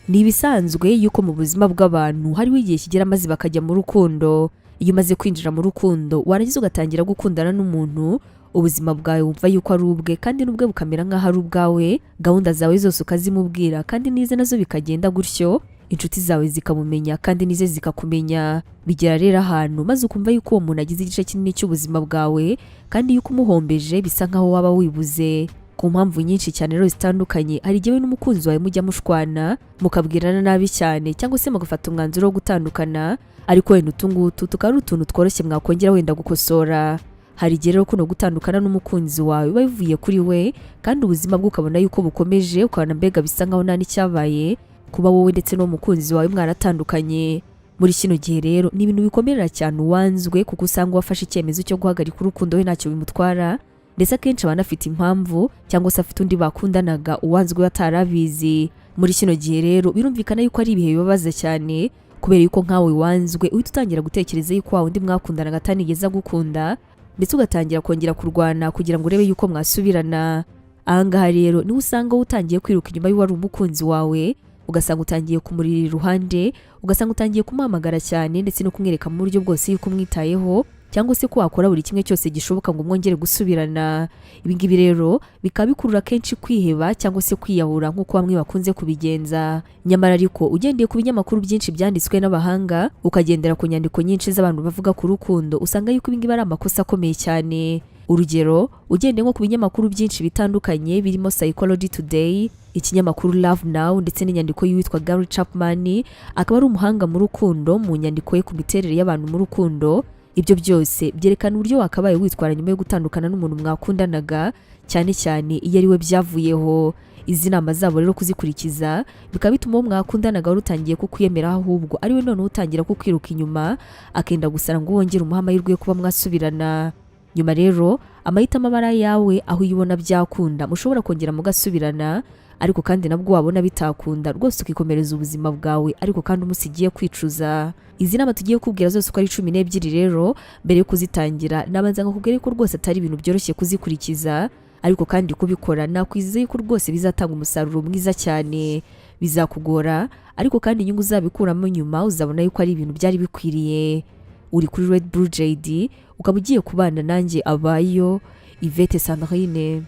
Ni ibisanzwe yuko mu buzima bw'abantu hariho igihe kigera maze bakajya mu rukundo. Iyo umaze kwinjira mu rukundo warangiza ugatangira gukundana n'umuntu, ubuzima bwawe wumva yuko ari ubwe kandi n'ubwe bukamera nk'aho ari ubwawe, gahunda zawe zose ukazimubwira kandi nize nazo bikagenda gutyo, inshuti zawe zikamumenya kandi nize zikakumenya. Bigera rero ahantu maze ukumva yuko uwo muntu agize igice kinini cy'ubuzima bwawe kandi yuko umuhombeje bisa nk'aho waba wibuze. Ku mpamvu nyinshi cyane rero zitandukanye, hari igihe n'umukunzi wawe mujya mushwana mukabwirana nabi cyane cyangwa se mugafata umwanzuro wo gutandukana, ariko wenda utungutu tukaba ari utuntu tworoshye mwakongera wenda gukosora. Hari igihe rero kuno gutandukana n'umukunzi wawe biba bivuye kuri we kandi ubuzima bwe ukabona yuko bukomeje, ukabona mbega bisa nk'aho nta n'icyabaye kuba wowe ndetse n'umukunzi wawe mwaratandukanye. Muri kino gihe rero ni ibintu bikomerera cyane uwanzwe, kuko usanga wafashe icyemezo cyo guhagarika urukundo we ntacyo bimutwara, ndetse akenshi aba anafite impamvu cyangwa se afite undi bakundanaga uwanzwe atarabizi. Muri kino gihe rero birumvikana yuko ari ibihe bibabaza cyane, kubera yuko nkawe wanzwe uhita utangira gutekereza yuko wa wundi mwakundanaga atanigeze agukunda, ndetse ugatangira kongera kurwana kugira ngo urebe yuko mwasubirana. Ahangaha rero niho usanga utangiye kwiruka inyuma y'uwari umukunzi wawe, ugasanga utangiye kumurira iruhande, ugasanga utangiye kumuhamagara cyane ndetse no kumwereka mu buryo bwose yuko umwitayeho, cyangwa se ko wakora buri kimwe cyose gishoboka ngo mwongere gusubirana. Ibi ngibi rero bikaba bikurura kenshi kwiheba cyangwa se kwiyahura nk'uko bamwe bakunze kubigenza. Nyamara ariko ugendeye ku binyamakuru byinshi byanditswe n'abahanga, ukagendera ku nyandiko nyinshi z'abantu bavuga ku rukundo, usanga yuko ibi ngibi ari amakosa akomeye cyane. Urugero, ugendeye nko ku binyamakuru byinshi bitandukanye birimo Psychology Today, ikinyamakuru Love Now ndetse n'inyandiko y'uwitwa Gary Chapman, akaba ari umuhanga mu rukundo, mu nyandiko ye ku miterere y'abantu mu rukundo. Ibyo byose byerekana uburyo wakabaye witwara nyuma yo gutandukana n'umuntu mwakundanaga, cyane cyane iyo ari we byavuyeho. Izi nama zabo rero kuzikurikiza bikaba bituma uwo mwakundanaga wari utangiye kukwiyemera, ahubwo ari we none utangira kukwiruka inyuma, akenda gusara ngo wongere umuha amahirwe yo kuba mwasubirana. Nyuma rero amahitamo aba ari yawe, aho uyibona byakunda mushobora kongera mugasubirana, ariko kandi nabwo wabona bitakunda rwose ukikomereza ubuzima bwawe, ariko kandi umusigiye kwicuza. Izi nama tugiye kubwira zose uko ari 12 rero, mbere yo kuzitangira nabanza nkakubwira ko rwose atari ibintu byoroshye kuzikurikiza, ariko kandi kubikora nakwizeye yuko rwose bizatanga umusaruro mwiza cyane. Bizakugora, ariko kandi inyungu uzabikuramo nyuma uzabona yuko ari ibintu byari bikwiriye. Uri kuri Red Blue JD, ukaba ugiye kubana nanjye Abayo Yvette Sandrine.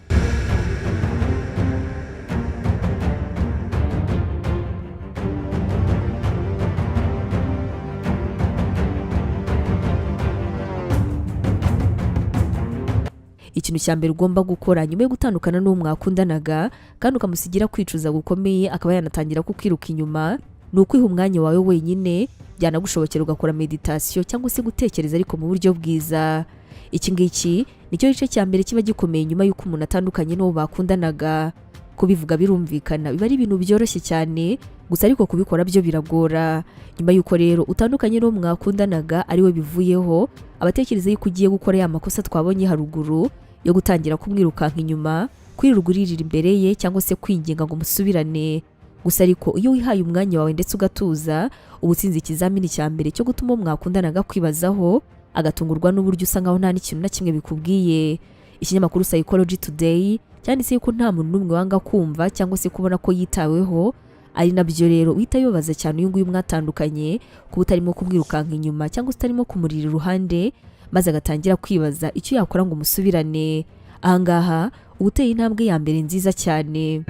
Ikintu cya mbere ugomba gukora nyuma yo gutandukana n'uwo mwakundanaga kandi ukamusigira kwicuza gukomeye, akaba yanatangira kukwiruka inyuma, ni ukwiha umwanya wawe wenyine, byanagushobokera ugakora meditation cyangwa se gutekereza ariko mu buryo bwiza. Iki ngiki nicyo gice cya mbere kiba gikomeye nyuma y'uko umuntu atandukanye n'uwo bakundanaga. Kubivuga birumvikana, biba ari ibintu byoroshye cyane, gusa ariko kubikora byo biragora. Nyuma y'uko rero utandukanye n'uwo mwakundanaga ari we bivuyeho, abatekereza yuko ugiye gukora ya makosa twabonye haruguru yo gutangira kumwirukanka inyuma, kwiruguririra imbere ye cyangwa se kwinginga ngo musubirane. Gusa ariko iyo wihaye umwanya wawe ndetse ugatuza, uba utsinze ikizamini cya mbere cyo gutuma uwo mwakundanaga kwibazaho, agatungurwa n'uburyo usa nkaho nta n'ikintu na kimwe bikubwiye. Ikinyamakuru Psychology Today cyanditse yuko nta muntu n'umwe wanga kumva cyangwa se kubona ko yitaweho, ari nabyo rero uhita yobaza cyane uyu nguyu mwatandukanye kuba utarimo kumwirukanka inyuma cyangwa utarimo kumurira iruhande, maze agatangira kwibaza icyo yakora ngo musubirane. Ahangaha uba uteye intambwe ya mbere nziza cyane.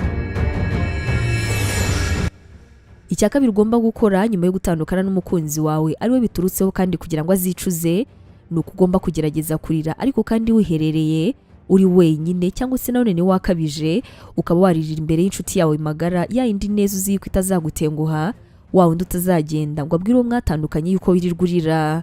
Icya kabiri ugomba gukora nyuma yo gutandukana n'umukunzi wawe ari we biturutseho kandi kugira ngo azicuze, ni uko ugomba kugerageza kurira, ariko kandi wiherereye, uri wenyine cyangwa se none ni wakabije, ukaba waririra imbere y'inshuti yawe magara, ya indi neza uzi ko itazagutenguha, wa wundi utazagenda ngo abwire uwo mwatandukanye yuko wirirwa urira.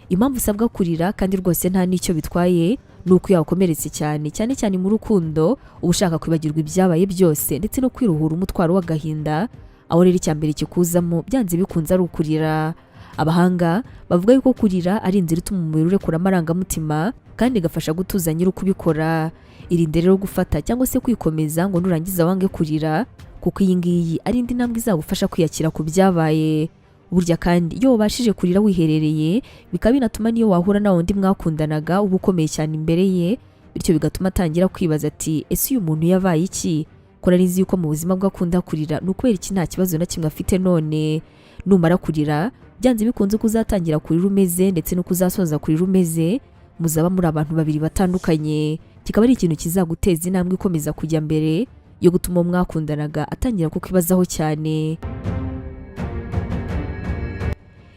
Impamvu usabwa kurira kandi rwose nta n'icyo bitwaye, ni uko yakomeretse cyane cyane mu rukundo, uba ushaka kwibagirwa ibyabaye byose ndetse no kwiruhura umutwaro w'agahinda, aho rero icya mbere kikuzamo byanze bikunze ari ukurira. Abahanga bavuga yuko kurira ari inzira ituma umubiri urekura amarangamutima kandi igafasha gutuza nyiri ukubikora. Irinde rero gufata cyangwa se kwikomeza ngo nurangiza wange kurira, kuko iyi ngiyi ari indi ntambwe izagufasha kwiyakira ku byabaye. Burya kandi iyo wabashije kurira wiherereye, bikaba binatuma niyo wahura na wundi mwakundanaga uba ukomeye cyane imbere ye, bityo bigatuma atangira kwibaza ati ese uyu muntu yabaye iki cyakora nizi yuko mu buzima bwe akunda kurira ni ukubera iki nta kibazo na kimwe afite none. Numara kurira byanze bikunze ko uzatangira kurira umeze ndetse no kuzasoza kurira umeze, muzaba muri abantu babiri batandukanye. Kikaba ari ikintu kizaguteza intambwe ikomeza kujya mbere yo gutuma mwakundanaga atangira kukwibazaho cyane.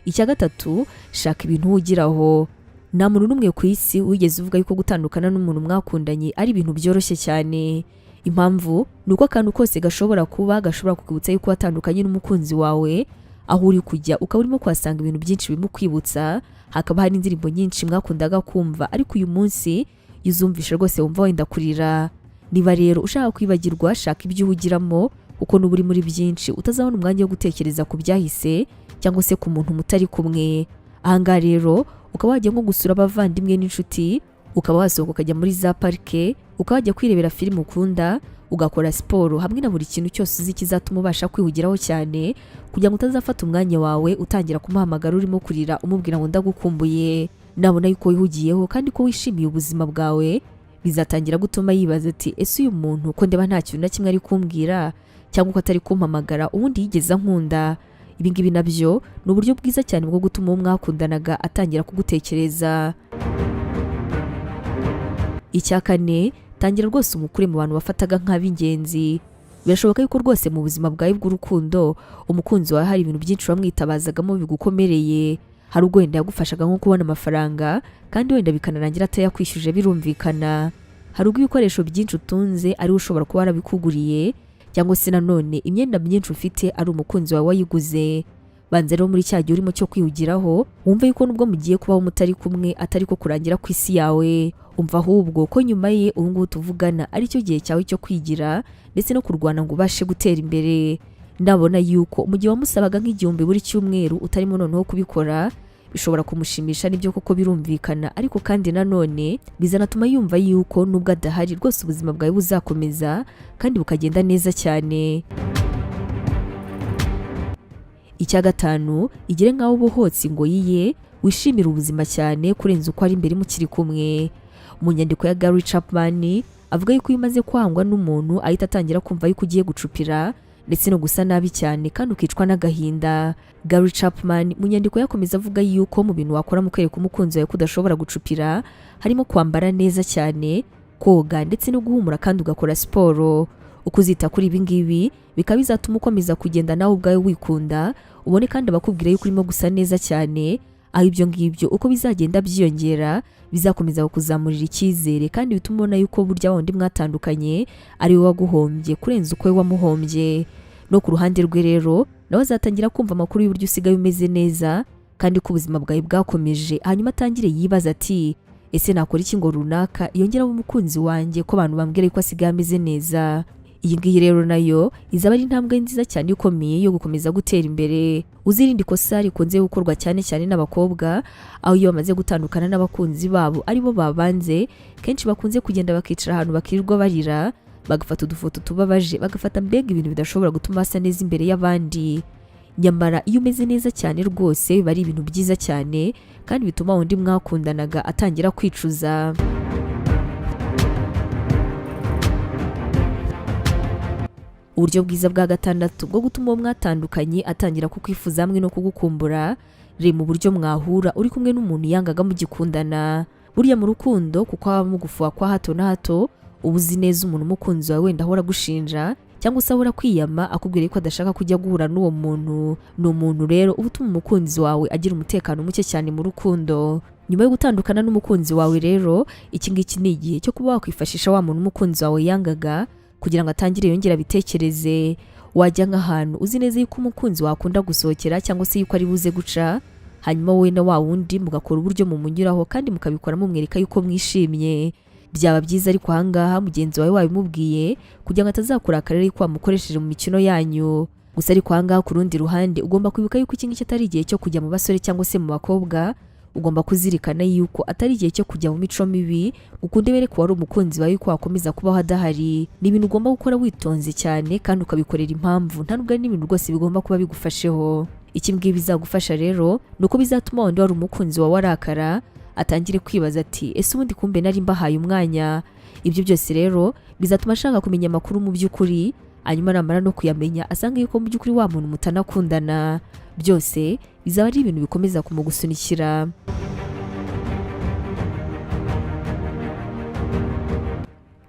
Icya gatatu, shaka ibintu wugiraho. Nta muntu n'umwe ku isi wigeze uvuga yuko gutandukana n'umuntu mwakundanye ari ibintu byoroshye cyane. Impamvu ni uko akantu kose gashobora kukubutsa yuko watandukanye n'umukunzi wawe, aho uri kujya ukaba urimo kuhasanga ibintu byinshi bimukwibutsa. Hakaba hari indirimbo nyinshi mwakundaga kumva, ariko uyu munsi yuzumvisha rwose wumva wenda kurira. Niba rero ushaka kwibagirwa, shaka ibyo uhugiramo, kuko n'uba uri muri byinshi utazabona umwanya wo gutekereza ku byahise cyangwa se ku muntu mutari kumwe. Ahangaha rero ukaba wajya nko gusura abavandimwe n'inshuti, ukaba wasohoka ukajya muri za parike, ukaba wajya kwirebera filime ukunda, ugakora siporo, hamwe na buri kintu cyose uzi kizatuma ubasha kwihugiraho cyane, kugira ngo utazafata umwanya wawe utangira kumuhamagara urimo kurira umubwira ngo ndagukumbuye. Nabona yuko wihugiyeho kandi ko wishimiye ubuzima bwawe, bizatangira gutuma yibaza ati ese uyu muntu ko ndeba nta kintu na kimwe ari kumbwira cyangwa ko atari kumpamagara ubundi yigeze nkunda. Ibi ngibi nabyo ni uburyo bwiza cyane bwo gutuma uwo mwakundanaga atangira kugutekereza. Icya kane, tangira rwose umukure mu bantu bafataga nk'ab'ingenzi. Birashoboka yuko rwose mu buzima bwawe bw'urukundo umukunzi wawe hari ibintu byinshi wamwitabazagamo bigukomereye. Hari ubwo wenda yagufashaga nko kubona amafaranga kandi wenda bikanarangira atayakwishyuje, birumvikana. Hari ubwo ibikoresho byinshi utunze ari ushobora kuba warabikuguriye, cyangwa se nanone imyenda myinshi ufite ari umukunzi wawe wayiguze. Banza rero muri cya gihe urimo cyo kwihugiraho, wumve yuko nubwo mugiye kubaho mutari kumwe atari ko kurangira ku isi yawe. Umva ahubwo ko nyuma ye ubu ngubu tuvugana ari cyo gihe cyawe cyo kwigira ndetse no kurwana ngo ubashe gutera imbere. Ndabona yuko mu gihe wamusabaga nk'igihumbi buri cyumweru utarimo noneho kubikora, bishobora kumushimisha n'ibyo koko birumvikana, ariko kandi nanone bizanatuma yumva yuko nubwo adahari rwose ubuzima bwawe buzakomeza kandi bukagenda neza cyane. Icya gatanu, igire nkaho ubohotse ingoyi ye, wishimira ubuzima cyane kurenza uko ari imbere mukiri kumwe. Mu nyandiko ya Gary Chapman avuga yuko iyo umaze kwangwa n'umuntu ahita atangira kumva yuko ugiye gucupira ndetse no gusa nabi cyane kandi ukicwa n'agahinda. Gary Chapman mu nyandiko yakomeza avuga yuko mu bintu wakora mu kwereka umukunzi wawe ko udashobora gucupira harimo kwambara neza cyane, koga ndetse no guhumura kandi ugakora siporo. Uko uzita kuri ibi ngibi bikaba bizatuma ukomeza kugenda nawe ubwawe wikunda, ubone kandi abakubwira yuko urimo gusa neza cyane. Aho ibyo ngibyo uko bizagenda byiyongera bizakomeza kukuzamurira icyizere kandi bituma ubona yuko burya wundi mwatandukanye ari we waguhombye kurenza uko we wamuhombye. No ku ruhande rwe rero nawe azatangira kumva amakuru y'uburyo usigaye umeze neza kandi ko ubuzima bwawe bwakomeje, hanyuma atangire yibaza ati ese nakora iki ngo runaka yongeraho umukunzi wanjye ko abantu bambwira yuko asigaye ameze neza. Iyi ngiyi rero nayo izaba ari intambwe nziza cyane ikomeye yo gukomeza gutera imbere. Uzirinde ikosa rikunze gukorwa cyane cyane n'abakobwa, aho iyo bamaze gutandukana n'abakunzi babo aribo babanze kenshi bakunze kugenda bakicara ahantu bakirirwa barira, bagafata udufoto tubabaje, bagafata mbega ibintu bidashobora gutuma basa neza imbere y'abandi. Nyamara iyo umeze neza cyane rwose biba ari ibintu byiza cyane kandi bituma undi mwakundanaga atangira kwicuza. Uburyo bwiza bwa gatandatu bwo gutuma uwo mwatandukanye atangira kukwifuza hamwe no kugukumbura, reba mu buryo mwahura uri kumwe n'umuntu yangaga mugikundana. Burya mu rukundo kuko haba mugufuha kwa hato na hato, uba uzi neza umuntu umukunzi wawe wenda ahora gushinja cyangwa se ahora kwiyama akubwira ko adashaka kujya guhura n'uwo muntu. Ni umuntu rero uba utuma umukunzi wawe agira umutekano muke cyane mu rukundo. Nyuma yo gutandukana n'umukunzi wawe rero, iki ngiki ni igihe cyo kuba wakwifashisha wa muntu umukunzi wawe yangaga kugira ngo atangire yongera bitekereze. Wajya nk'ahantu uzi neza yuko umukunzi wakunda gusohokera cyangwa se yuko ari buze guca, hanyuma wowe na wa wundi mugakora uburyo mumunyuraho kandi mukabikora mumwereka yuko mwishimye. Byaba byiza ariko ahangaha mugenzi wawe wabimubwiye kugira ngo atazakurakarira yuko wamukoresheje mu mikino yanyu. Gusa ariko ahangaha ku rundi ruhande ugomba kwibuka yuko iki ngiki atari igihe cyo kujya mu basore cyangwa se mu bakobwa. Ugomba kuzirikana yuko atari igihe cyo kujya mu mico mibi, ukunde bereke wari umukunzi wawe yuko wakomeza kubaho adahari. Ni ibintu ugomba gukora witonze cyane kandi ukabikorera impamvu, nta nubwo ari n'ibintu rwose bigomba kuba bigufasheho. Iki ngibi bizagufasha rero nuko bizatuma wundi wari umukunzi wawe arakara, atangire kwibaza ati ese ubundi kumbe nari mbahaye umwanya. Ibyo byose rero bizatuma ashaka kumenya amakuru mu by'ukuri hanyuma namara no kuyamenya asanga yuko mu by'ukuri wa muntu mutanakundana, byose bizaba ari ibintu bikomeza kumugusunikira.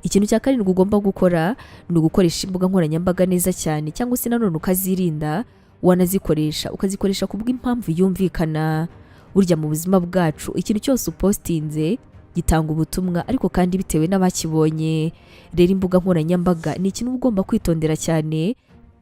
Ikintu cya karindwi ugomba gukora ni ugukoresha imbuga nkoranyambaga neza cyane, cyangwa se nanone ukazirinda, wanazikoresha ukazikoresha kubw'impamvu yumvikana. Burya mu buzima bwacu ikintu cyose upostinze gitanga ubutumwa, ariko kandi bitewe n'abakibonye. Rero imbuga nkoranyambaga ni ikintu ugomba kwitondera cyane,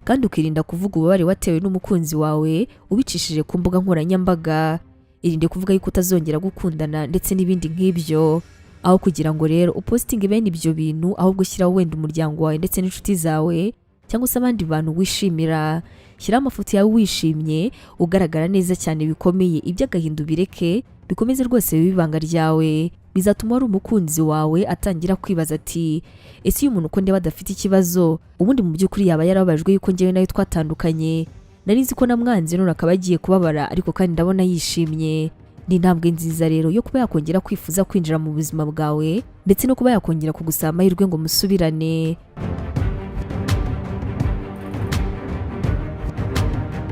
kandi ukirinda kuvuga ububabare watewe n'umukunzi wawe ubicishije ku mbuga nkoranyambaga. Irinde kuvuga yuko utazongera gukundana ndetse n'ibindi nk'ibyo. Aho kugira ngo rero upostinge bene ibyo bintu, ahubwo shyiraho wenda umuryango wawe ndetse n'inshuti zawe cyangwa se abandi bantu wishimira. Shyira amafoto yawe wishimye, ugaragara neza cyane bikomeye, iby'agahinda bireke, bikomeze rwose bibe ibanga ryawe. Bizatuma wari umukunzi wawe atangira kwibaza ati, ese uyu muntu ko ndeba adafite ikibazo, ubundi mu by'ukuri yaba yarababajwe yuko njyewe nawe twatandukanye. Nari nzi ko namwanze none akaba agiye kubabara, ariko kandi ndabona yishimye. Ni intambwe nziza rero yo kuba yakongera kwifuza kwinjira mu buzima bwawe, ndetse no kuba yakongera kugusaba amahirwe ngo musubirane.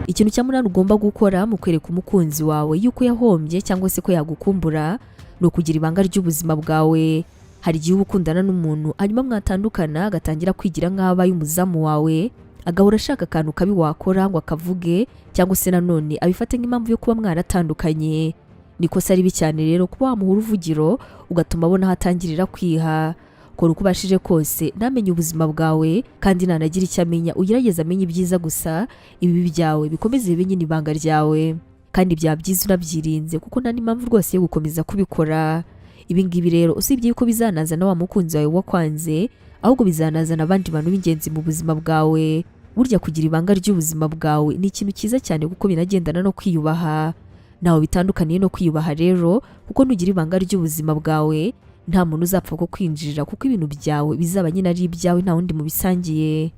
Ikintu cya munani ugomba gukora mu kwereka umukunzi wawe yuko yahombye cyangwa se ko yagukumbura, ni ukugira ibanga ry'ubuzima bwawe. Hari igihe uba ukundana n'umuntu hanyuma mwatandukana agatangira kwigira nk'aho abaye umuzamu wawe, agahora ashaka akantu kabi wakora ngo akavuge, cyangwa se nanone abifate nk'impamvu yo kuba mwaratandukanye. Ni ikosa ribi cyane rero kuba wamuha uruvugiro ugatuma abona aho atangirira kwiha. Kora uko ubashije kose ntamenye ubuzima bwawe, kandi ntanagira icyo amenya, ugerageze amenye ibyiza gusa, ibibi byawe bikomeze bibe nyine ibanga ryawe. Kandi byaba byiza unabyirinze, kuko nta n'impamvu rwose yo gukomeza kubikora. Ibi ngibi rero usibye yuko bizanazana wa mukunzi wawe wakwanze, ahubwo bizanazana abandi bantu b'ingenzi mu buzima bwawe. Burya kugira ibanga ry'ubuzima bwawe ni ikintu cyiza cyane, kuko binagendana no kwiyubaha. Nawe bitandukaniye no kwiyubaha rero, kuko nugira ibanga ry'ubuzima bwawe nta muntu uzapfa ko kwinjirira, kuko ibintu byawe bizaba nyine ari ibyawe, nta wundi mubisangiye.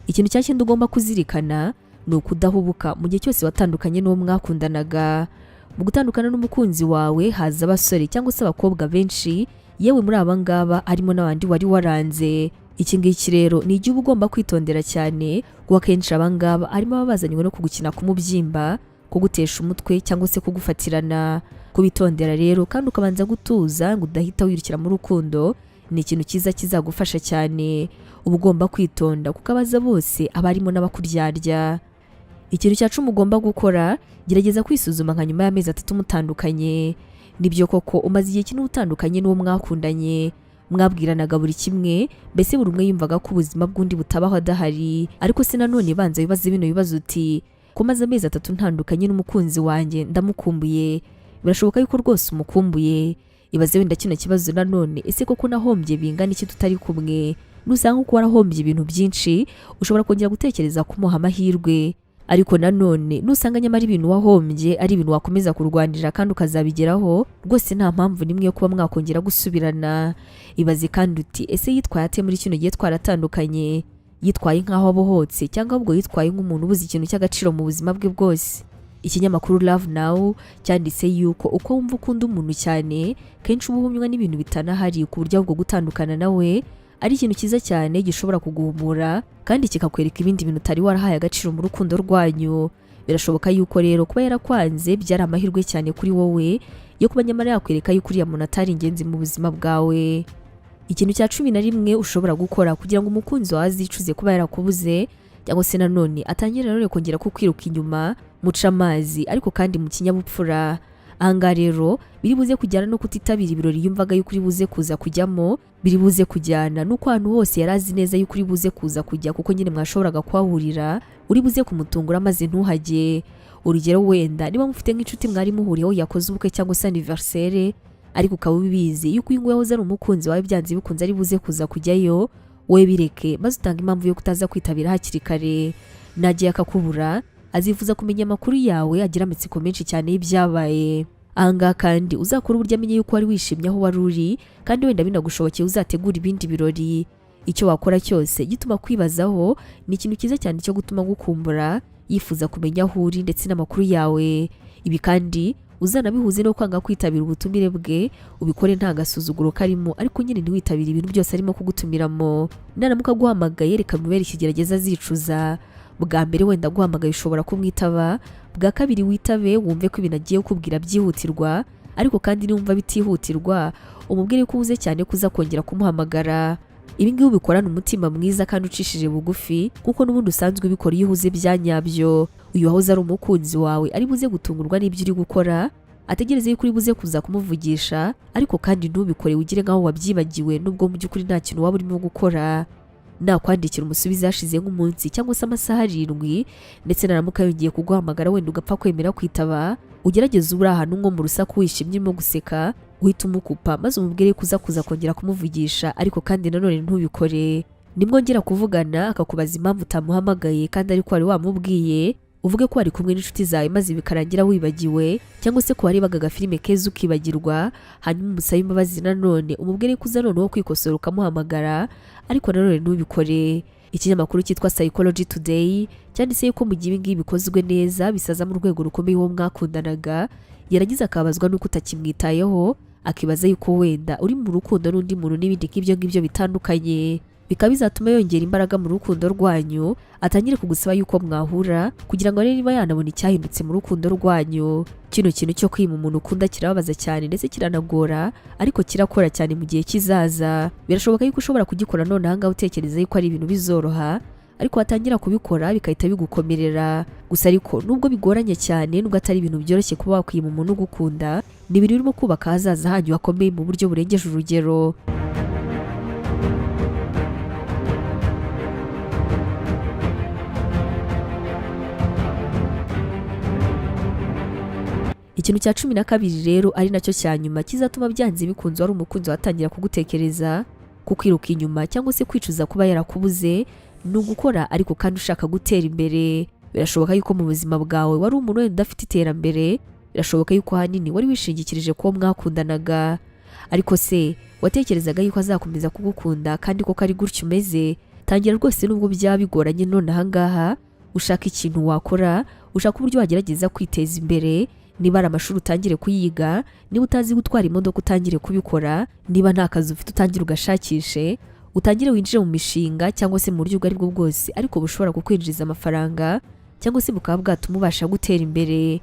Ikintu cya cyenda ugomba kuzirikana ni ukudahubuka mu gihe cyose watandukanye n'uwo mwakundanaga. Mu gutandukana n'umukunzi wawe haza abasore cyangwa se abakobwa benshi, yewe muri aba ngaba harimo n'abandi wari waranze. Iki ngiki rero ni igihe uba ugomba kwitondera cyane, kuko akenshi aba ngaba harimo ababazanywe no kugukina ku mubyimba, kugutesha umutwe cyangwa se kugufatirana. Kubitondera rero kandi ukabanza gutuza ngo udahita wirukira mu rukundo, ni ikintu cyiza kizagufasha cyane. Uba ugomba kwitonda kuko abaza bose aba harimo n'abakuryarya. Ikintu cya cumi ugomba gukora, gerageza kwisuzuma nka nyuma y'amezi 3 mutandukanye. Nibyo koko umaze igihe kinini utandukanye n'uwo mwakundanye, mwabwiranaga buri kimwe, mbese buri umwe yumvaga ko ubuzima bw'undi butabaho adahari. Ariko se nanone banza wibaze bino bibazo uti, ko maze amezi 3 ntandukanye n'umukunzi wanjye ndamukumbuye, birashoboka yuko rwose umukumbuye. Ibaze wenda kino kibazo nanone, ese koko nahombye bingana iki tutari kumwe? Nusanga uko warahombye ibintu byinshi, ushobora kongera gutekereza kumuha amahirwe. Ariko nanone nusanga nyamara ibintu wahombye ari ibintu wakomeza kurwanira kandi ukazabigeraho, rwose nta mpamvu nimwe yo kuba mwakongera gusubirana. Ibaze kandi uti, ese yitwaye ate muri kino gihe twaratandukanye? Yitwaye nk'aho abohotse, cyangwa ahubwo yitwaye nk'umuntu ubuze ikintu cy'agaciro mu buzima bwe bwose? Ikinyamakuru Love Now cyanditse yuko uko wumva ukunda umuntu cyane, kenshi uba uhumywa n'ibintu bitanahari, ku buryo ahubwo gutandukana nawe ari ikintu cyiza cyane gishobora kuguhumura, kandi kikakwereka ibindi bintu utari warahaye agaciro mu rukundo rwanyu. Birashoboka yuko rero kuba yarakwanze byari amahirwe cyane kuri wowe yo kuba nyamara yakwereka yuko uriya muntu atari ingenzi mu buzima bwawe. Ikintu cya 11 ushobora gukora kugira ngo umukunzi wawe azicuze kuba yarakubuze, cyangwa se nanone atangire rero kongera kukwiruka inyuma, muca amazi ariko kandi mu kinyabupfura. Ahangaha rero biri buze kujyana no kutitabira ibirori yumvaga yuko uri buze kuza kujyamo, biri buze kujyana nuko ahantu hose yarazi neza yuko uri buze kuza kujya, kuko nyine mwashoboraga kwahurira, uri buze kumutungura maze ntuhajye. Urugero wenda niba mufite nk'inshuti mwari muhuriyeho yakoze ubukwe cyangwa se anniversaire, ariko ukaba ubizi yuko uyu nguyu yahoze ari umukunzi wawe, byanze bikunze ari buze kuza kujyayo, wowe bireke maze utanga impamvu yo kutaza kwitabira hakiri kare. Nagiye akakubura, azifuza kumenya amakuru yawe, agira amatsiko menshi cyane y'ibyabaye. Ahangaha kandi uzakora uburyo amenye yuko wari wishimye aho wari uri, kandi wenda binagushobokeye uzategura ibindi birori. Icyo wakora cyose gituma kwibazaho, ni ikintu cyiza cyane cyo gutuma gukumbura, yifuza kumenya aho uri ndetse n'amakuru yawe. Ibi kandi uzanabihuze no kwanga kwitabira ubutumire bwe, ubikore nta gasuzuguro karimo, ariko nyine ntiwitabire ibintu byose arimo kugutumiramo. Naramuka aguhamagaye reka mubere ikigerageza azicuza. Bwa mbere wenda aguhamagaye ushobora kumwitaba, bwa kabiri witabe wumve ko ibintu agiye kukubwira byihutirwa, ariko kandi niwumva bitihutirwa umubwire ko ubuze cyane kuza kongera kumuhamagara. Ibi ngibi ubikorana umutima mwiza kandi ucishije bugufi, kuko n'ubundi usanzwe ubikora iyo uhuze bya nyabyo. Uyu wahoze ari umukunzi wawe ari buze gutungurwa n'ibyo uri gukora, ategereze yuko uri buze kuza kumuvugisha, ariko kandi ntubikore ugire nk'aho wabyibagiwe nubwo mu by'ukuri nta kintu waba urimo gukora. Nakwandikira umusubize hashize nk'umunsi cyangwa se amasaha 7, ndetse naramuka yongeye kuguhamagara wenda ugapfa kwemera kwitaba, ugerageze uri ahantu nko mu rusaku wishimye urimo guseka, uhita umukupa maze umubwire kuza kongera kumuvugisha, ariko kandi nanone ntubikore. Nimwongera kuvugana akakubaza impamvu utamuhamagaye kandi ariko wari wamubwiye, uvuge ko wari kumwe n'inshuti zawe maze bikarangira wibagiwe, cyangwa se ko warebaga agafilime keza ukibagirwa, hanyuma umusabe imbabazi nanone umubwire ko uza noneho kwikosora ukamuhamagara, ariko nanone ntubikore. Ikinyamakuru cyitwa Psychology Today cyanditse yuko mu gihe ibi ngibi bikozwe neza bisaza mu rwego rukomeye uwo mwakundanaga, yaragize akabazwa nuko utakimwitayeho, akibaza yuko wenda uri mu rukundo n'undi muntu n'ibindi nk'ibyo ngibyo bitandukanye, bikaba bizatuma yongera imbaraga mu rukundo rwanyu, atangire kugusaba yuko mwahura kugira ngo niba yanabona icyahindutse mu rukundo rwanyu. Kino kintu cyo kwima umuntu ukunda kirababaza cyane ndetse kiranagora, ariko kirakora cyane mu gihe kizaza. Birashoboka yuko ushobora kugikora none ahangaha utekereza yuko ari ibintu bizoroha, ariko watangira kubikora bikahita bigukomerera. Gusa ariko nubwo bigoranye cyane, nubwo atari ibintu byoroshye kuba wakwima umuntu ugukunda, ni ibintu birimo kubaka ahazaza hanyu hakomeye mu buryo burengeje urugero. Ikintu cya 12 rero ari nacyo cya nyuma kizatuma byanze bikunze wari umukunzi watangira kugutekereza, kukwiruka inyuma cyangwa se kwicuza kuba yarakubuze, ni ugukora ariko kandi ushaka gutera imbere. Birashoboka yuko mu buzima bwawe wari umuntu wenda udafite iterambere, birashoboka yuko ahanini wari wishingikirije ko mwakundanaga, ariko se watekerezaga yuko azakomeza kugukunda kandi koko ari gutyo umeze? Tangira rwose nubwo byaba bigoranye none ahangaha, ushaka ikintu wakora, ushaka uburyo wagerageza kwiteza imbere. Niba ari amashuri utangire kuyiga, niba utazi gutwara imodoka utangire kubikora, niba nta kazi ufite utangire ugashakishe, utangire winjire mu mishinga cyangwa se mu buryo ubwo ari bwo bwose ariko bushobora kukwinjiriza amafaranga, cyangwa se bukaba bwatuma ubasha gutera imbere.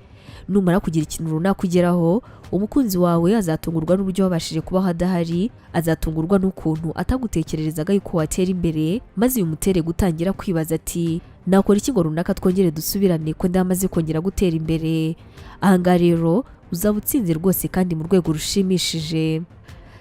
Numara kugira ikintu runaka ugeraho, umukunzi wawe azatungurwa n'uburyo wabashije kubaho adahari, azatungurwa n'ukuntu atagutekererezaga yuko watera imbere, maze bimutere gutangira kwibaza ati nakora iki ngo runaka twongere dusubirane ko ndamaze kongera gutera imbere. Ahangaha rero uzaba utsinze rwose kandi mu rwego rushimishije.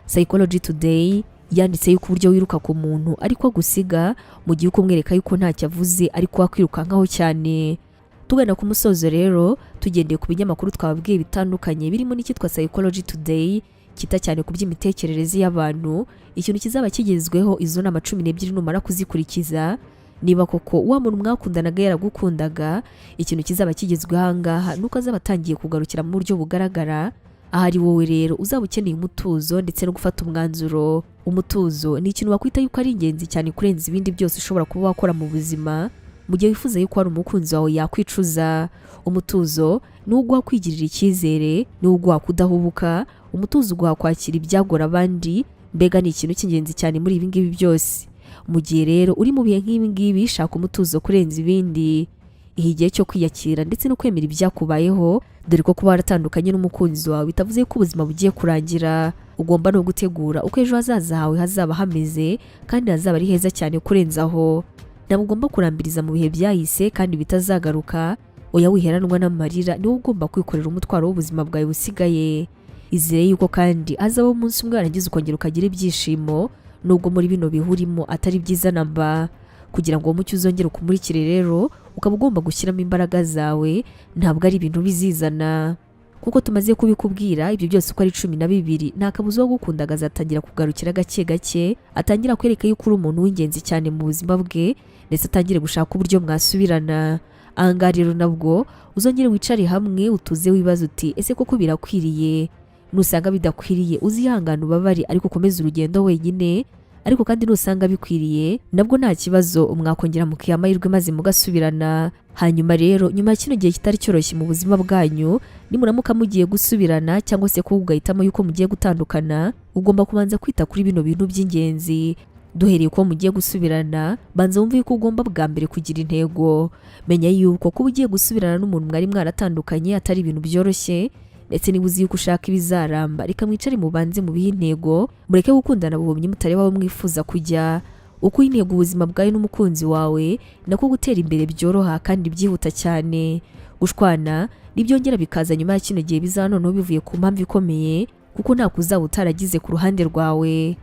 Psychology Today yanditse yuko uburyo wiruka ku muntu ariko gusiga mu gihe ukumwereka yuko ntacyo avuze ariko wakwirukankaho cyane. Tugana ku musozo rero, tugendeye ku binyamakuru twababwiye bitandukanye birimo n'icyitwa Psychology Today kita cyane ku by'imitekerereze y'abantu, ikintu kizaba kigezweho izo nama 12 numara kuzikurikiza, niba koko wa muntu mwakundanaga yaragukundaga, ikintu kizaba kigezweho ahangaha nuko azaba atangiye kugarukira mu buryo bugaragara. Ahari wowe rero uzaba ukeneye umutuzo ndetse no gufata umwanzuro. Umutuzo ni ikintu wakwita yuko ari ingenzi cyane kurenza ibindi byose ushobora kuba wakora mu buzima, mu gihe wifuza yuko ari umukunzi wawe yakwicuza. Umutuzo ni uguha kwigirira icyizere, ni uguha kudahubuka, umutuzo uguha kwakira ibyagora abandi, mbega ni ikintu cy'ingenzi cyane muri ibi ngibi byose. Mu gihe rero uri mu bihe nk'ibi ngibi, shaka umutuzo kurenza ibindi. Igihe cyo kwiyakira ndetse no kwemera ibyakubayeho, dore ko kuba waratandukanye n'umukunzi wawe bitavuze ko ubuzima bugiye kurangira. Ugomba no gutegura uko ejo hazaza hawe hazaba hameze kandi hazaba ari heza cyane kurenzaho. Ntabwo ugomba kurambiriza mu bihe byahise kandi bitazagaruka. Oya wiheranwa n'amarira, niwe ugomba kwikorera umutwaro w'ubuzima bwawe busigaye. Izere yuko kandi hazaba umunsi umwe warangiza ukongera ukagira ibyishimo, nubwo muri bino bihurimo atari byiza namba. Kugira ngo uwo mucyo uzongere ukumurikire rero, ukaba ugomba gushyiramo imbaraga zawe, ntabwo ari ibintu bizizana. Kuko tumaze kubikubwira ibyo byose uko ari 12, nta kabuza wo gukundaga azatangira kugarukira gake gake, atangira kwereka yuko uri umuntu w'ingenzi cyane mu buzima bwe, ndetse atangire gushaka uburyo mwasubirana. Ahangaha rero nabwo uzongere wicare hamwe utuze wibaza uti ese koko birakwiriye? Nusanga bidakwiriye uzihangana ubabare ariko ukomeze urugendo wenyine, ariko kandi nusanga bikwiriye nabwo nta kibazo, umwakongera mukiha amahirwe maze mugasubirana. Hanyuma rero nyuma kino gihe kitari cyoroshye mu buzima bwanyu, nimuramuka mugiye gusubirana cyangwa se ko ugahitamo yuko mugiye gutandukana, ugomba kubanza kwita kuri bino bintu by'ingenzi. Duhereye ko mugiye gusubirana, banza wumve yuko ugomba bwa mbere kugira intego. Menya yuko kuba ugiye gusubirana n'umuntu mwari mwaratandukanye atari ibintu byoroshye, ndetse niba uzi yuko ushaka ibizaramba, reka mwicare mubanze mu bihe intego, mureke gukundana buhumyi mutareba aho mwifuza kujya. Uko intego ubuzima bwawe n'umukunzi wawe, nako gutera imbere byoroha kandi byihuta cyane. Gushwana nibyongera bikaza nyuma ya kino gihe bizanoneho bivuye ku mpamvu ikomeye, kuko nta kuzaba utaragize ku ruhande rwawe.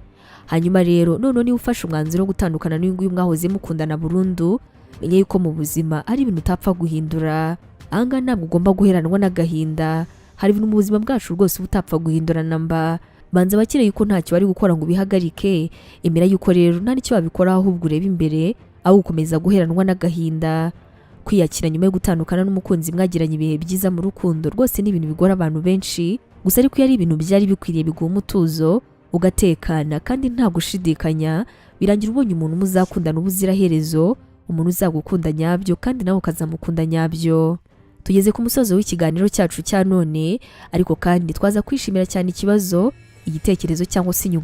Hanyuma rero noneho niba ufashe umwanzuro wo gutandukana n'uyu nguyu mwahoze mukundana burundu, menye yuko mu buzima ari ibintu utapfa guhindura. Ahangaha ntabwo ugomba guheranwa n'agahinda. Hari ibintu mu buzima bwacu rwose utapfa guhindura namba. Banza bakire yuko ntacyo bari gukora ngo bihagarike. Emera yuko rero nta nicyo wabikora, ahubwo ureba imbere aho gukomeza guheranwa n'agahinda. Kwiyakira nyuma yo gutandukana n'umukunzi mwagiranye ibihe byiza mu rukundo rwose ni ibintu bigora abantu benshi, gusa ariko iyo ari ibintu byari bikwiriye biguha umutuzo, ugatekana kandi nta gushidikanya, birangira ubonye umuntu muzakundana ubuziraherezo, umuntu uzagukunda nyabyo kandi nawe ukazamukunda nyabyo. Tugeze ku musozo w'ikiganiro cyacu cya none, ariko kandi twaza kwishimira cyane ikibazo, igitekerezo cyangwa se inyunganizi